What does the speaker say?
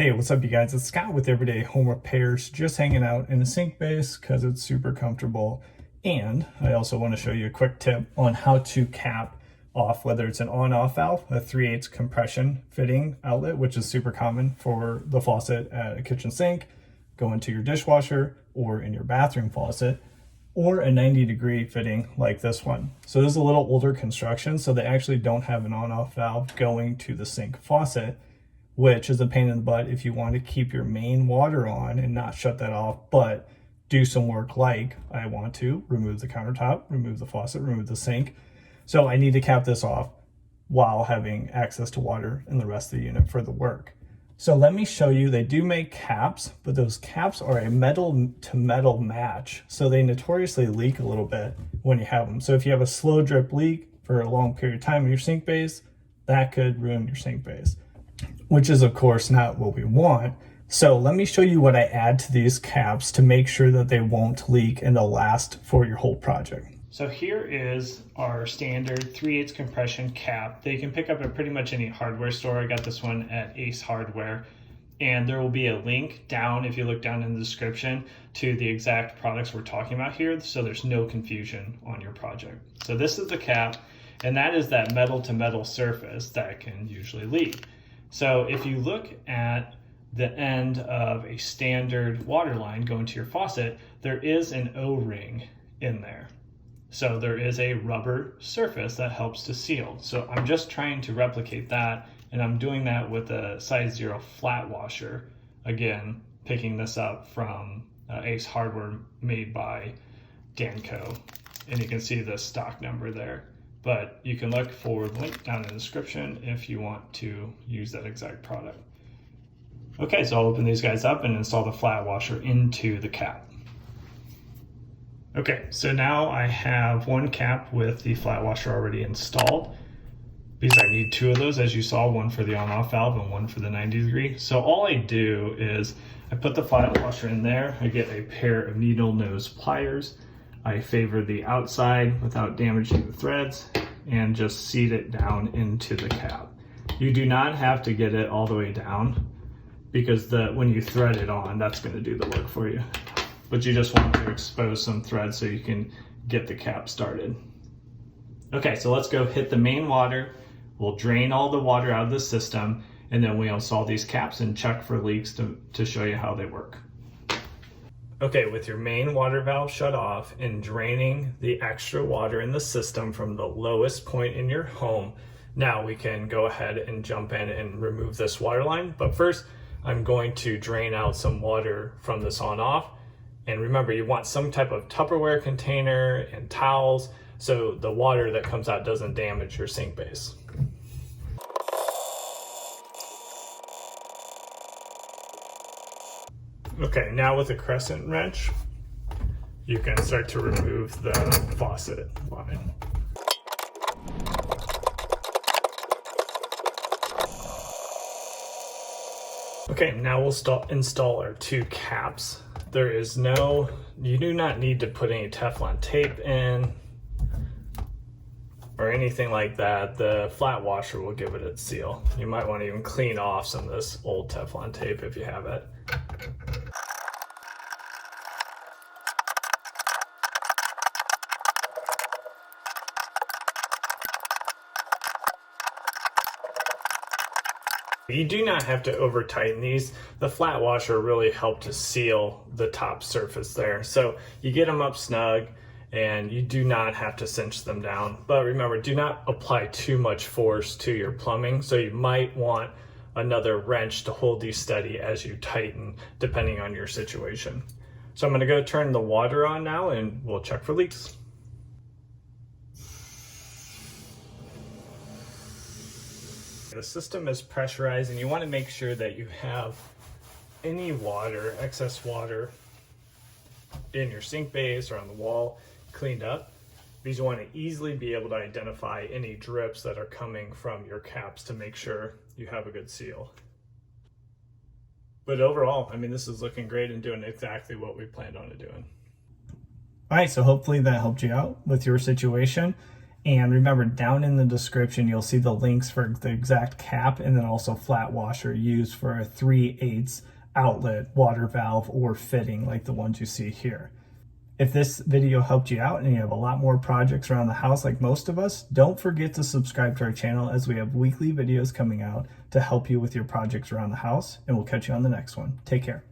Hey, what's up you guys? It's Scott with Everyday Home Repairs, just hanging out in a sink base because it's super comfortable. And I also want to show you a quick tip on how to cap off, whether it's an on-off valve, a 3/8 compression fitting outlet, which is super common for the faucet at a kitchen sink, go into your dishwasher or in your bathroom faucet, or a 90-degree fitting like this one. So this is a little older construction, so they actually don't have an on-off valve going to the sink faucet, which is a pain in the butt if you want to keep your main water on and not shut that off, but do some work like I want to remove the countertop, remove the faucet, remove the sink. So I need to cap this off while having access to water in the rest of the unit for the work. So let me show you, they do make caps, but those caps are a metal to metal match. So they notoriously leak a little bit when you have them. So if you have a slow drip leak for a long period of time in your sink base, that could ruin your sink base, which is of course not what we want. So let me show you what I add to these caps to make sure that they won't leak and they'll last for your whole project. So here is our standard 3/8 compression cap. They can pick up at pretty much any hardware store. I got this one at Ace Hardware, and there will be a link down, if you look down in the description, to the exact products we're talking about here, so there's no confusion on your project. So this is the cap, and that is that metal to metal surface that can usually leak. So if you look at the end of a standard water line going to your faucet, there is an O-ring in there. So there is a rubber surface that helps to seal. So I'm just trying to replicate that, and I'm doing that with a size 0 flat washer. Again, picking this up from Ace Hardware, made by Danco. And you can see the stock number there. But you can look for the link down in the description if you want to use that exact product. Okay, so I'll open these guys up and install the flat washer into the cap. Okay, so now I have one cap with the flat washer already installed, because I need two of those, as you saw, one for the on-off valve and one for the 90-degree. So all I do is I put the flat washer in there, I get a pair of needle nose pliers, I favor the outside without damaging the threads, and just seat it down into the cap. You do not have to get it all the way down, because when you thread it on, that's going to do the work for you. But you just want to expose some thread so you can get the cap started. Okay, so let's go hit the main water. We'll drain all the water out of the system, and then we'll install these caps and check for leaks to show you how they work. Okay, with your main water valve shut off and draining the extra water in the system from the lowest point in your home, now we can go ahead and jump in and remove this water line. But first, I'm going to drain out some water from this on-off. And remember, you want some type of Tupperware container and towels so the water that comes out doesn't damage your sink base. Okay, now with a crescent wrench, you can start to remove the faucet line. Okay, now we'll install our two caps. You do not need to put any Teflon tape in or anything like that. The flat washer will give it its seal. You might want to even clean off some of this old Teflon tape if you have it. You do not have to over tighten these. The flat washer really helped to seal the top surface there. So you get them up snug and you do not have to cinch them down. But remember, do not apply too much force to your plumbing. So you might want another wrench to hold these steady as you tighten, depending on your situation. So I'm gonna go turn the water on now and we'll check for leaks. The system is pressurized and you want to make sure that you have any water, excess water in your sink base or on the wall cleaned up, because you want to easily be able to identify any drips that are coming from your caps to make sure you have a good seal. But overall, I mean, this is looking great and doing exactly what we planned on it doing. All right, so hopefully that helped you out with your situation. And remember, down in the description, you'll see the links for the exact cap and then also flat washer used for a 3/8 outlet water valve or fitting like the ones you see here. If this video helped you out and you have a lot more projects around the house like most of us, don't forget to subscribe to our channel as we have weekly videos coming out to help you with your projects around the house, and we'll catch you on the next one. Take care.